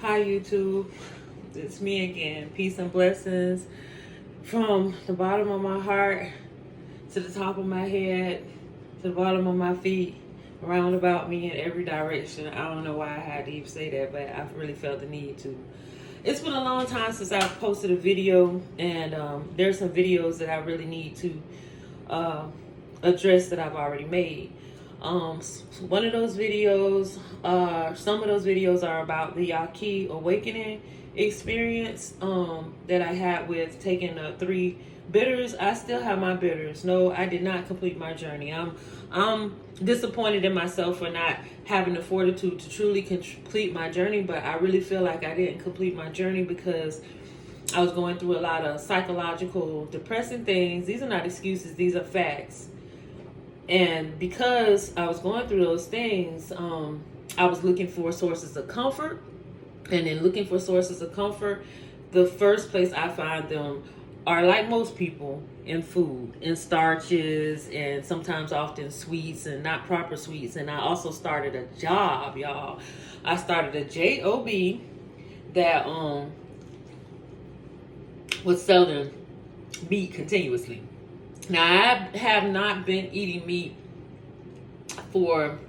Hi YouTube, it's me again. Peace and blessings from the bottom of my heart to the top of my head to the bottom of my feet, around about me in every direction. I don't know why I had to even say that, but I really felt the need to. It's been a long time since I've posted a video, and there's some videos that I really need to address that I've already made. One of those videos, some of those videos are about the Yaqui awakening experience that I had with taking the 3 bitters. I still have my bitters. No, I did not complete my journey. I'm disappointed in myself for not having the fortitude to truly complete my journey, but I really feel like I didn't complete my journey because I was going through a lot of psychological depressing things. These are not excuses, these are facts. And because I was going through those things, I was looking for sources of comfort. And in looking for sources of comfort, the first place I find them are, like most people, in food, in starches, and sometimes often sweets and not proper sweets. And I also started a job, y'all. I started a job that was selling meat continuously. Now, I have not been eating meat for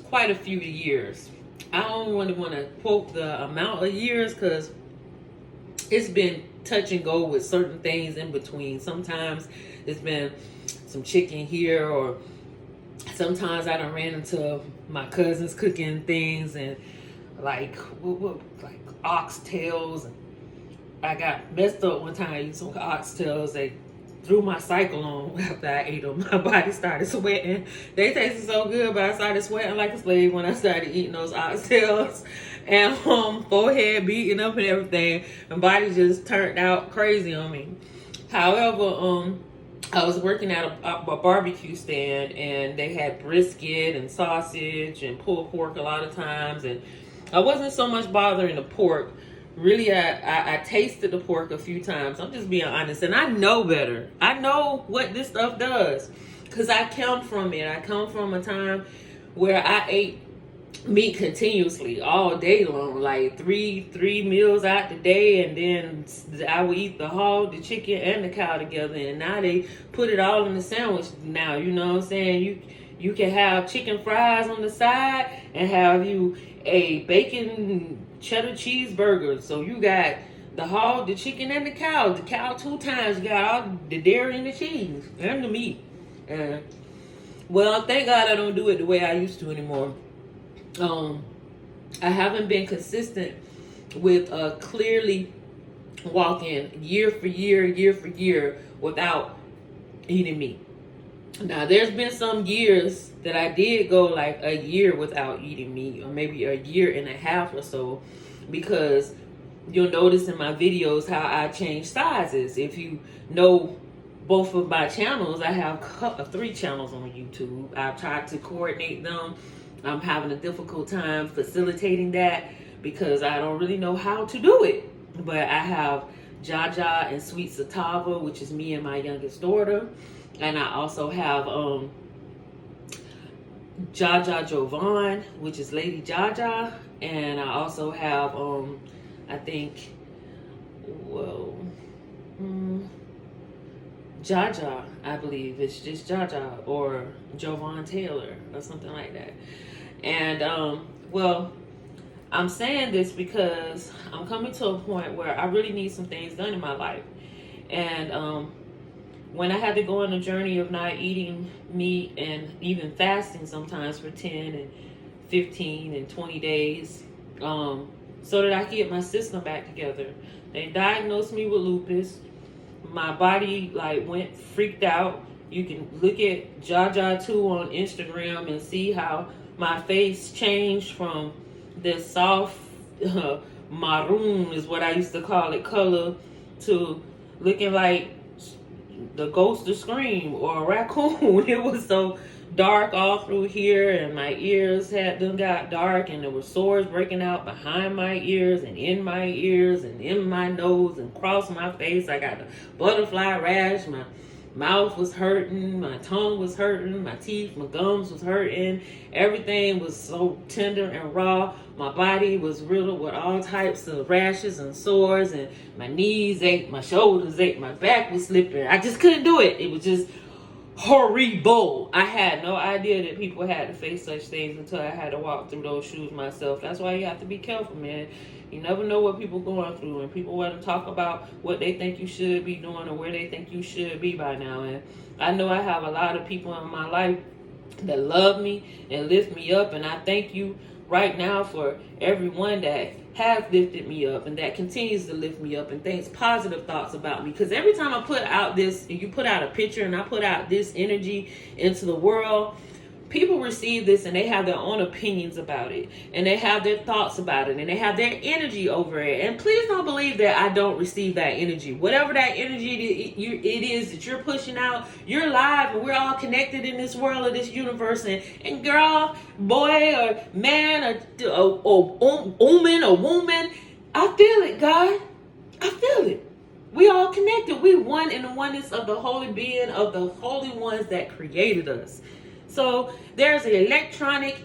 quite a few years. I don't really want to quote the amount of years because it's been touch and go with certain things in between. Sometimes it's been some chicken here, or sometimes I done ran into my cousins cooking things and like oxtails. And I got messed up one time eating some oxtails. They threw my cycle on after I ate them. My body started sweating. They tasted so good, but I started sweating like a slave when I started eating those oxtails. And forehead beating up and everything. My body just turned out crazy on me. However, I was working at a barbecue stand, and they had brisket and sausage and pulled pork a lot of times, and I wasn't so much bothering the pork. Really, I tasted the pork a few times. I'm just being honest, and I know better. I know what this stuff does because I come from it. I come from a time where I ate meat continuously all day long, like three meals out the day, and then I would eat the hog, the chicken, and the cow together. And now they put it all in the sandwich. Now, you know what I'm saying? You can have chicken fries on the side and have you a bacon cheddar cheeseburger. So you got the hog, the chicken, and the cow. The cow 2 times. You got all the dairy and the cheese and the meat. And well, thank God I don't do it the way I used to anymore. I haven't been consistent with clearly walking year for year without eating meat. Now, there's been some years that I did go like a year without eating meat, or maybe a year and a half or so, because you'll notice in my videos how I change sizes. If you know both of my channels, I have 3 channels on YouTube. I've tried to coordinate them. I'm having a difficult time facilitating that because I don't really know how to do it. But I have Jaja and Sweet Satava, which is me and my youngest daughter. And I also have Jaja Jovan, which is Lady Jaja. And I also have, I think, Jaja, I believe. It's just Jaja or Jovan Taylor or something like that. And, I'm saying this because I'm coming to a point where I really need some things done in my life. And when I had to go on a journey of not eating meat and even fasting sometimes for 10 and 15 and 20 days, so that I could get my system back together. They diagnosed me with lupus. My body went freaked out. You can look at Jaja2 on Instagram and see how my face changed from this soft maroon is what I used to call it color to looking like the ghost of Scream or a raccoon. It was so dark all through here, and my ears got dark, and there were sores breaking out behind my ears and in my ears and in my nose and across my face. I got a butterfly rash. My mouth was hurting, my tongue was hurting, my teeth, my gums was hurting. Everything was so tender and raw. My body was riddled with all types of rashes and sores, and my knees ached, my shoulders ached, my back was slipping. I just couldn't do it. It was just horrible. I had no idea that people had to face such things until I had to walk through those shoes myself. That's why you have to be careful, man. You never know what people going through, and people want to talk about what they think you should be doing or where they think you should be by now. And I know I have a lot of people in my life that love me and lift me up, and I thank you right now for everyone that has lifted me up and that continues to lift me up and thinks positive thoughts about me. Because every time I put out this, you put out a picture and I put out this energy into the world, people receive this and they have their own opinions about it, and they have their thoughts about it, and they have their energy over it. And please don't believe that I don't receive that energy. Whatever that energy it is that you're pushing out, you're live, and we're all connected in this world of this universe. And girl, boy, or man, or woman, I feel it, God. I feel it. We all connected. We one in the oneness of the holy being, of the holy ones that created us. So there's an electronic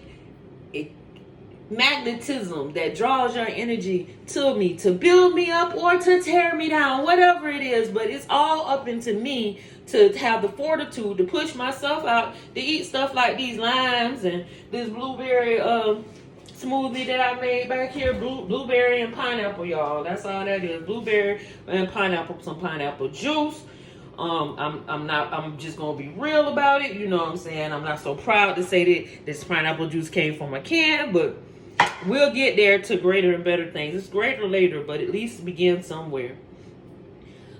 magnetism that draws your energy to me to build me up or to tear me down, whatever it is. But it's all up into me to have the fortitude to push myself out, to eat stuff like these limes and this blueberry smoothie that I made back here. Blueberry and pineapple, y'all. That's all that is. Blueberry and pineapple, some pineapple juice. I'm just gonna be real about it, you know what I'm saying? I'm not so proud to say that this pineapple juice came from a can, but we'll get there to greater and better things. It's greater later, but at least begin somewhere.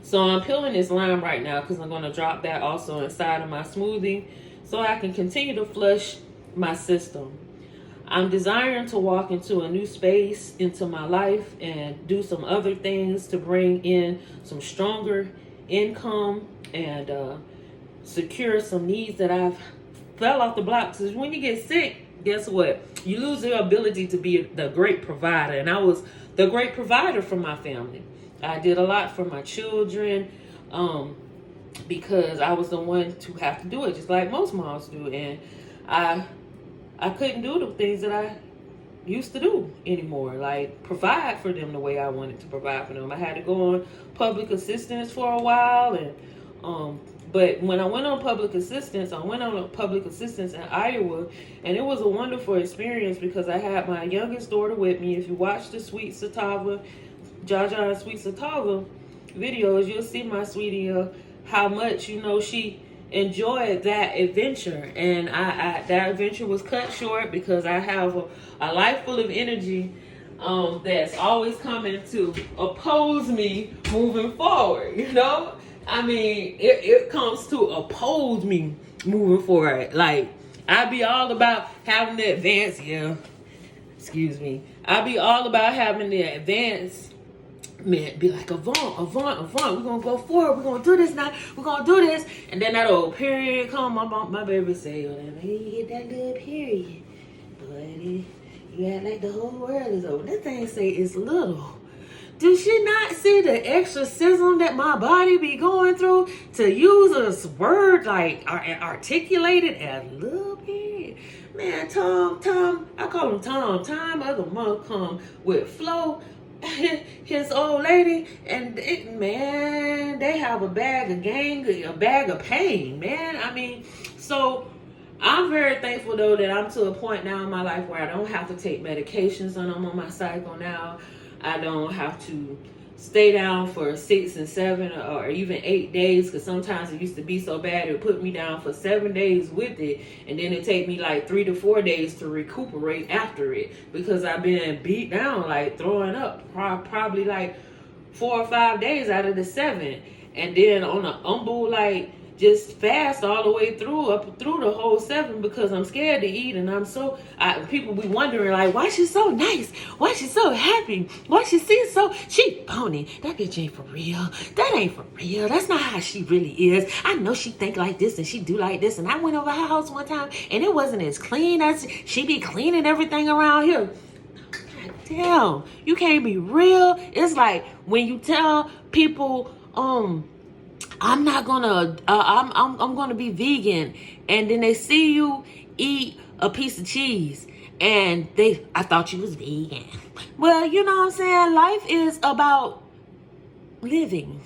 So I'm peeling this lime right now because I'm gonna drop that also inside of my smoothie so I can continue to flush my system. I'm desiring to walk into a new space into my life and do some other things to bring in some stronger income and secure some needs that I've fell off the block. Because when you get sick, guess what? You lose the ability to be the great provider. And I was the great provider for my family. I did a lot for my children because I was the one to have to do it, just like most moms do. And I couldn't do the things that I used to do anymore, like provide for them the way I wanted to provide for them. I had to go on public assistance for a while, and but when I went on public assistance, in Iowa, and it was a wonderful experience because I had my youngest daughter with me. If you watch the Sweet Satava, Jaja and Sweet Satava videos, you'll see my sweetie how much she enjoyed that adventure. And I that adventure was cut short because I have a life full of energy that's always coming to oppose me moving forward. I mean, it comes to oppose me moving forward. Like, I be all about having the advance, I be all about having the advance. Man, be like, Avant, we're gonna go forward, we're gonna do this now, we're gonna do this. And then that old period come, my baby say, when you hit that little period, buddy, you act like the whole world is over. That thing say it's little. Do she not see the exorcism that my body be going through to use a word like articulated as little period? Man, Tom, I call him Tom. Time of the month come with Flo, his old lady, and they have a bag of pain, man. I mean, so I'm very thankful though that I'm to a point now in my life where I don't have to take medications when I'm on my cycle now. I don't have to stay down for 6 and 7 or even 8 days, because sometimes it used to be so bad it would put me down for 7 days with it, and then it take me like 3 to 4 days to recuperate after it, because I've been beat down, like throwing up probably like 4 or 5 days out of the 7, and then on an like just fast all the way up through the whole 7 because I'm scared to eat. And people be wondering like, why she's so nice, why she's so happy, why she seems so, she phony. That bitch ain't for real. That ain't for real. That's not how she really is. I know she think like this and she do like this. And I went over her house one time and it wasn't as clean as she be cleaning everything around here. God damn, you can't be real. It's like when you tell people I'm not gonna I'm gonna be vegan, and then they see you eat a piece of cheese and I thought you was vegan. Well, you know what I'm saying? Life is about living.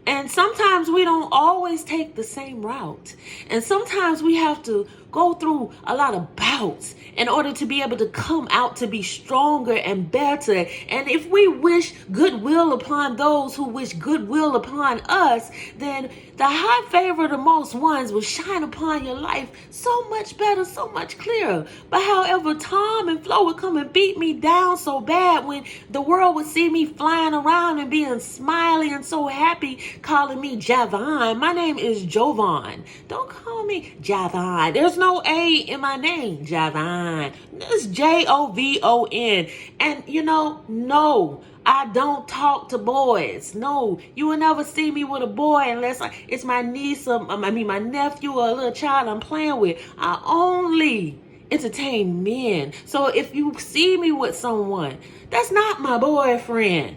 And sometimes we don't always take the same route. And sometimes we have to go through a lot of bouts in order to be able to come out to be stronger and better. And if we wish goodwill upon those who wish goodwill upon us, then the high favor of the most ones will shine upon your life so much better, so much clearer. But however, Tom and Flo would come and beat me down so bad when the world would see me flying around and being smiley and so happy, calling me Javon. My name is Jovan. Don't call me Javon. There's no A in my name, Javon. It's Jovon. And no, I don't talk to boys. No, you will never see me with a boy unless it's my niece or my nephew or a little child I'm playing with. I only entertain men. So if you see me with someone, that's not my boyfriend.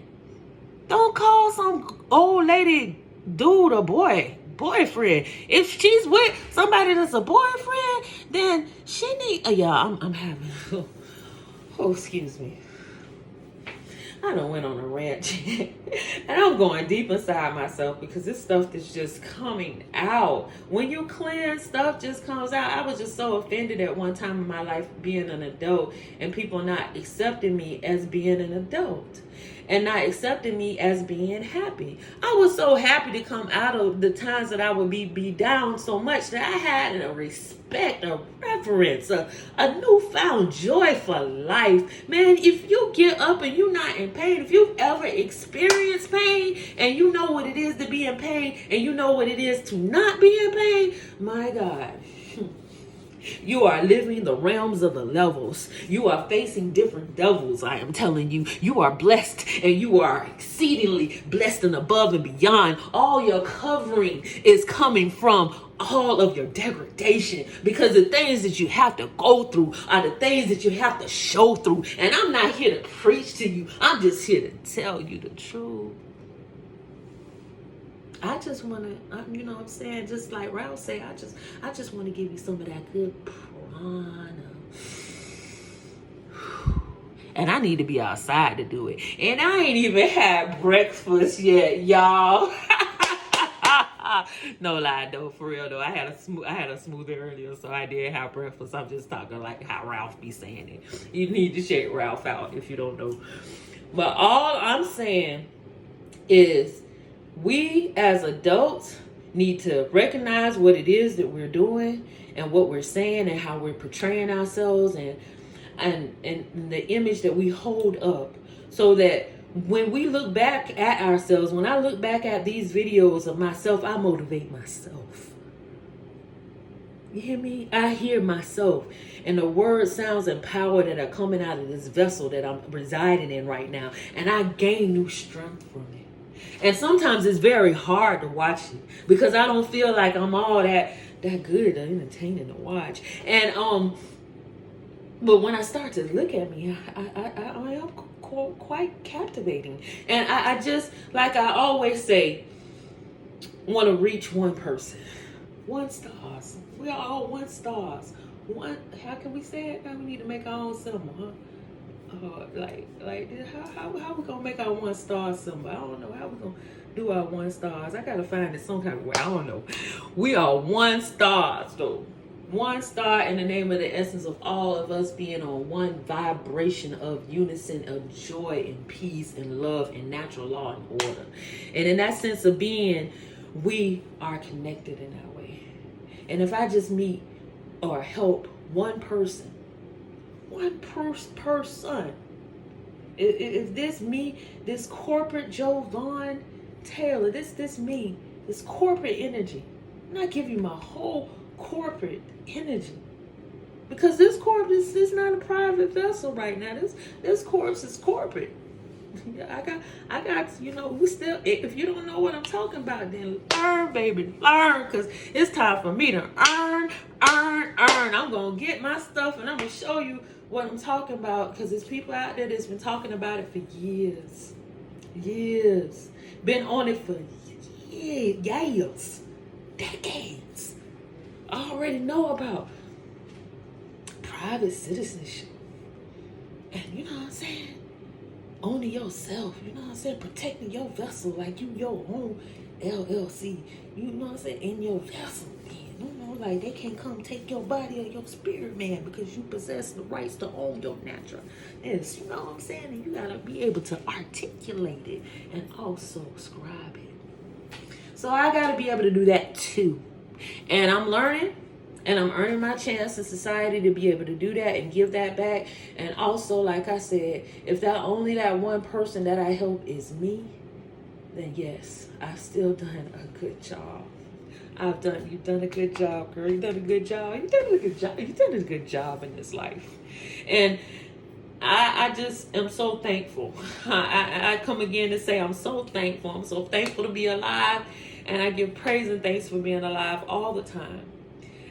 Don't call some old lady dude a boyfriend. If she's with somebody that's a boyfriend, then she need. I'm having. Oh, excuse me. I done went on a rant and I'm going deep inside myself because this stuff is just coming out. When you cleanse, stuff just comes out. I was just so offended at one time in my life being an adult and people not accepting me as being an adult and not accepting me as being happy. I was so happy to come out of the times that I would be down so much that I had a respect, a reverence, a newfound joy for life. Man, if you get up and you're not in pain, if you've ever experienced pain and you know what it is to be in pain and you know what it is to not be in pain, my God. You are living the realms of the levels. You are facing different devils, I am telling you. You are blessed and you are exceedingly blessed and above and beyond. All your covering is coming from all of your degradation because the things that you have to go through are the things that you have to show through. And I'm not here to preach to you. I'm just here to tell you the truth. I just want to, you know what I'm saying? Just like Ralph said, I just want to give you some of that good prana. And I need to be outside to do it. And I ain't even had breakfast yet, y'all. No lie though, for real though. I had a smoothie earlier, so I did have breakfast. I'm just talking like how Ralph be saying it. You need to check Ralph out if you don't know. But all I'm saying is, we as adults need to recognize what it is that we're doing and what we're saying and how we're portraying ourselves and the image that we hold up, so that when we look back at ourselves, when I look back at these videos of myself, I motivate myself. You hear me? I hear myself. And the word sounds and power that are coming out of this vessel that I'm residing in right now. And I gain new strength from it. And sometimes it's very hard to watch it because I don't feel like I'm all that good or entertaining to watch. And but when I start to look at me, I am quite captivating. And I just, like I always say, want to reach one person. 1 stars. We are all 1 stars. How can we say it? Now we need to make our own symbol, huh? How we gonna make our 1 star symbol? I don't know how we gonna do our 1 stars. I gotta find it some kind of way. I don't know. We are 1 stars though. 1 star in the name of the essence of all of us being on one vibration of unison, of joy and peace and love and natural law and order. And in that sense of being, we are connected in that way. And if I just meet or help 1 person, 1 person. If this me, this corporate Jovan Taylor, this me, this corporate energy, and I give you my whole corporate energy, because this corpse is not a private vessel right now. This corpse is corporate. I got, we still, if you don't know what I'm talking about, then learn, baby, learn, because it's time for me to earn. I'm going to get my stuff and I'm going to show you what I'm talking about, because there's people out there that's been talking about it for years. Been on it for years, decades. I already know about private citizenship. And you know what I'm saying? Owning yourself, you know what I'm saying? Protecting your vessel like you your own LLC. You know what I'm saying? In your vessel, man. You know, like they can't come take your body or your spirit, man, because you possess the rights to own your naturalness. You know what I'm saying? And you gotta be able to articulate it and also scribe it. So I gotta be able to do that too. And I'm learning. And I'm earning my chance in society to be able to do that and give that back. And also, like I said, if only that one person that I help is me, then yes, I've still done a good job. You've done a good job, girl. You've done a good job. You've done a good job. You've done a good job in this life. And I just am so thankful. I come again to say I'm so thankful. I'm so thankful to be alive. And I give praise and thanks for being alive all the time.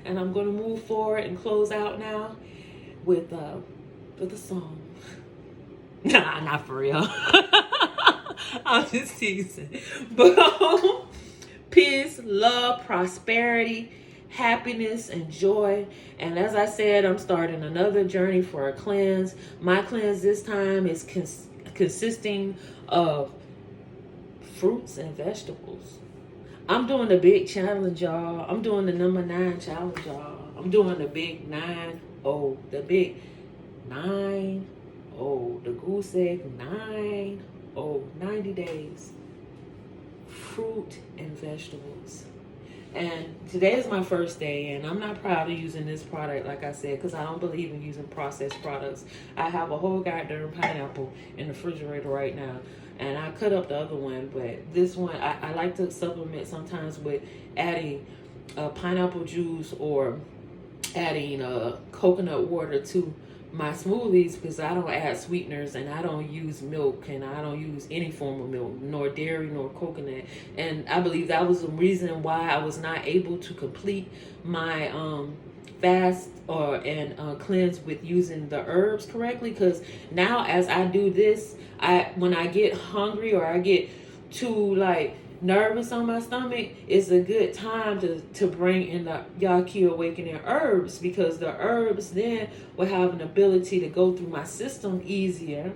And I'm going to move forward and close out now with a song. Nah, not for real. I'm just teasing. But peace, love, prosperity, happiness, and joy. And as I said, I'm starting another journey for a cleanse. My cleanse this time is consisting of fruits and vegetables. I'm doing the big challenge, y'all. I'm doing the number 9 challenge, y'all. I'm doing the big 9-0. The big 9-0. The goose egg 9-0. 90 days. Fruit and vegetables. And today is my first day, and I'm not proud of using this product, like I said, because I don't believe in using processed products. I have a whole goddamn pineapple in the refrigerator right now. And I cut up the other one, but this one, I like to supplement sometimes with adding pineapple juice or adding coconut water to my smoothies, because I don't add sweeteners and I don't use milk and I don't use any form of milk, nor dairy, nor coconut. And I believe that was the reason why I was not able to complete my fast and cleanse with using the herbs correctly, because now as I do this, when I get hungry or I get too like nervous on my stomach, it's a good time to bring in the Yaqui Awakening herbs, because the herbs then will have an ability to go through my system easier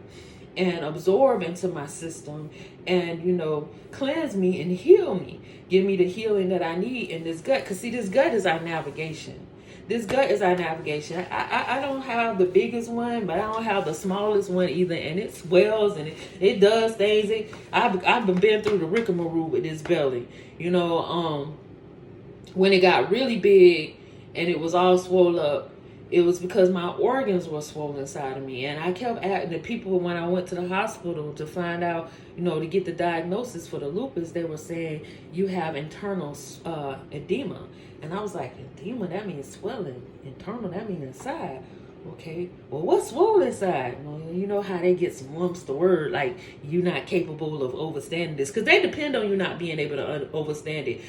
and absorb into my system and, you know, cleanse me and heal me, give me the healing that I need in this gut. Because see, this gut is our navigation. This gut is our navigation. I don't have the biggest one, but I don't have the smallest one either. And it swells and it does things. I've been through the rigmarole with this belly. You know, when it got really big and it was all swollen up, it was because my organs were swollen inside of me. And I kept asking the people when I went to the hospital to find out, you know, to get the diagnosis for the lupus, they were saying you have internal edema. And I was like, edema, that means swelling. Internal, that means inside. Okay, well, what's swollen inside? Well, you know how they get some lumps the word, like you're not capable of understanding this, because they depend on you not being able to understand it,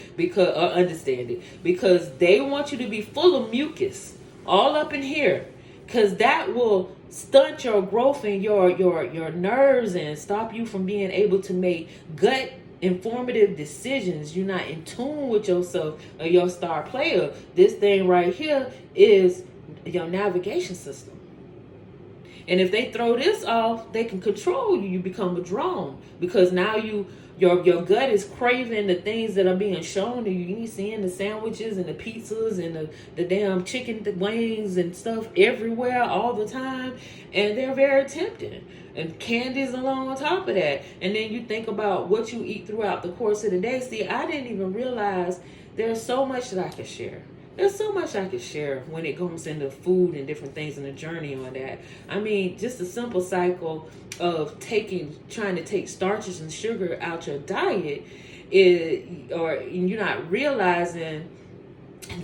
because they want you to be full of mucus all up in here, because that will stunt your growth in your nerves and stop you from being able to make gut informative decisions. You're not in tune with yourself or your star player. This thing right here is your navigation system. And if they throw this off, they can control you. You become a drone, because now your gut is craving the things that are being shown to you. You seeing the sandwiches and the pizzas and the damn chicken wings and stuff everywhere all the time, and they're very tempting. And candies along on top of that. And then you think about what you eat throughout the course of the day. See, I didn't even realize there's so much that I could share. There's so much I could share when it comes into food and different things in the journey on that. I mean, just a simple cycle of trying to take starches and sugar out your diet, or you're not realizing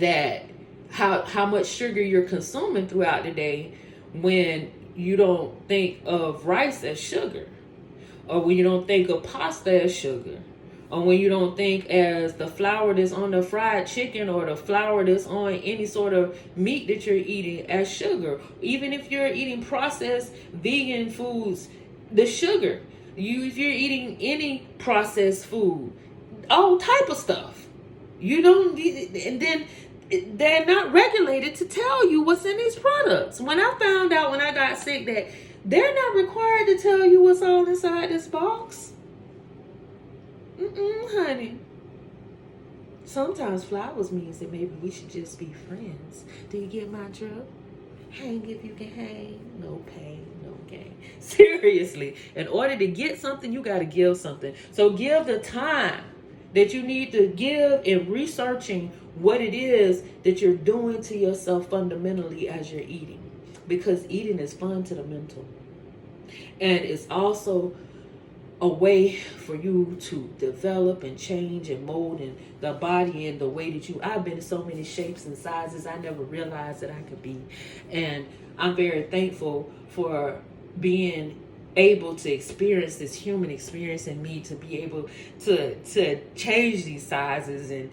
that how much sugar you're consuming throughout the day when you don't think of rice as sugar, or when you don't think of pasta as sugar, or when you don't think as the flour that's on the fried chicken or the flour that's on any sort of meat that you're eating as sugar. Even if you're eating processed vegan foods, the sugar, if you're eating any processed food, all type of stuff. You don't need, and then they're not regulated to tell you what's in these products. When I found out when I got sick that they're not required to tell you what's all inside this box. Honey. Sometimes flowers means that maybe we should just be friends. Do you get my drift? Hang if you can hang. No pain, no gain. Seriously. In order to get something, you got to give something. So give the time that you need to give in researching what it is that you're doing to yourself fundamentally as you're eating. Because eating is fun to the mental. And it's also a way for you to develop and change and mold in the body in the way that I've been in so many shapes and sizes I never realized that I could be. And I'm very thankful for being able to experience this human experience in me, to be able to change these sizes. And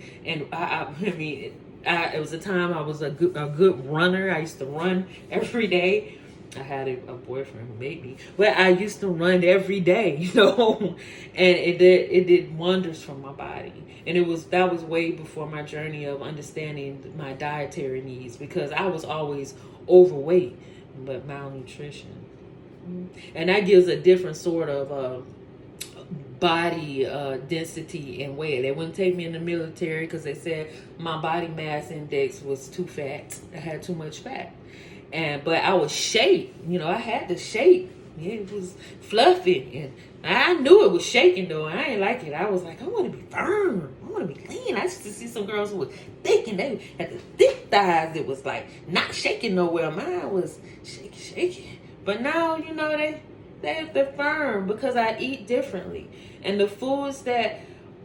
I mean, it was a time I was a good runner. I used to run every day. I had a boyfriend who made me, but I used to run every day, you know, and it did wonders for my body. And that was way before my journey of understanding my dietary needs, because I was always overweight, but malnutrition, and that gives a different sort of body density and weight. They wouldn't take me in the military because they said my body mass index was too fat. I had too much fat. But I was shaped, you know, I had the shape. It was fluffy, and I knew it was shaking though. I ain't like it. I was like, I want to be firm. I want to be lean. I used to see some girls who were thick, and they had the thick thighs. It was like not shaking nowhere. Mine was shaking. But now, you know, they're firm because I eat differently. And the foods that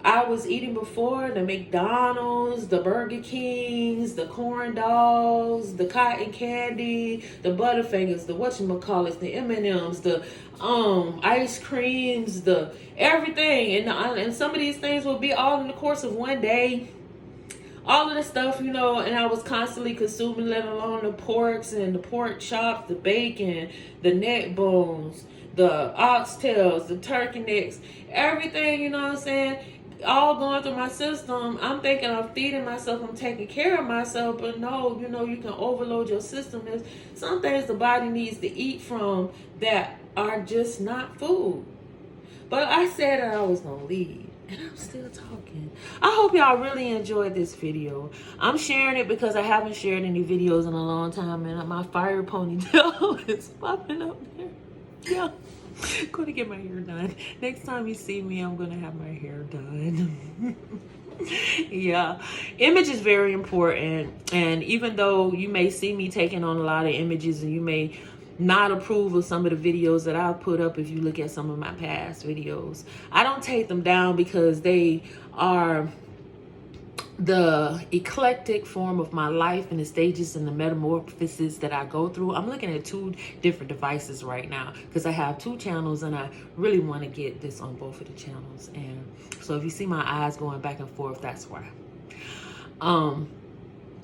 I was eating before, the McDonald's, the Burger Kings, the corn dogs, the cotton candy, the Butterfingers, the whatchamacallits, the M&Ms, the ice creams, the everything. And some of these things will be all in the course of one day. All of the stuff, you know, and I was constantly consuming, let alone the porks and the pork chops, the bacon, the neck bones, the oxtails, the turkey necks, everything, you know what I'm saying? All going through my system. I'm thinking I'm feeding myself, I'm taking care of myself, but no, you know, you can overload your system. There's some things the body needs to eat from that are just not food. But I said that I was going to leave, and I'm still talking. I hope y'all really enjoyed this video. I'm sharing it because I haven't shared any videos in a long time, and my fire ponytail is popping up there. Yeah. Going to get my hair done. Next time you see me, I'm going to have my hair done. Yeah. Image is very important. And even though you may see me taking on a lot of images, and you may not approve of some of the videos that I've put up, if you look at some of my past videos, I don't take them down because they are the eclectic form of my life and the stages and the metamorphosis that I go through. I'm looking at 2 different devices right now because I have 2 channels, and I really want to get this on both of the channels. And so if you see my eyes going back and forth, that's why.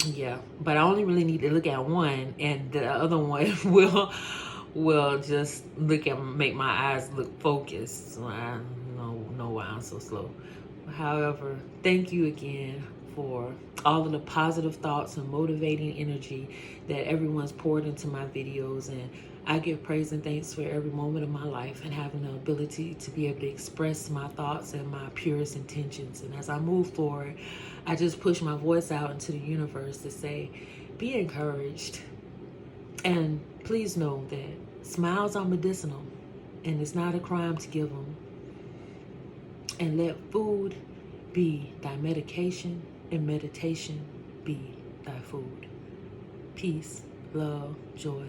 Yeah, but I only really need to look at one, and the other one will just make my eyes look focused. So I don't know why I'm so slow. However, thank you again for all of the positive thoughts and motivating energy that everyone's poured into my videos. And I give praise and thanks for every moment of my life and having the ability to be able to express my thoughts and my purest intentions. And as I move forward, I just push my voice out into the universe to say, be encouraged. And please know that smiles are medicinal, and it's not a crime to give them. And let food be thy medication, and meditation be thy food. Peace, love, joy,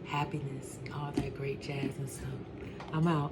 happiness, all that great jazz and stuff. I'm out.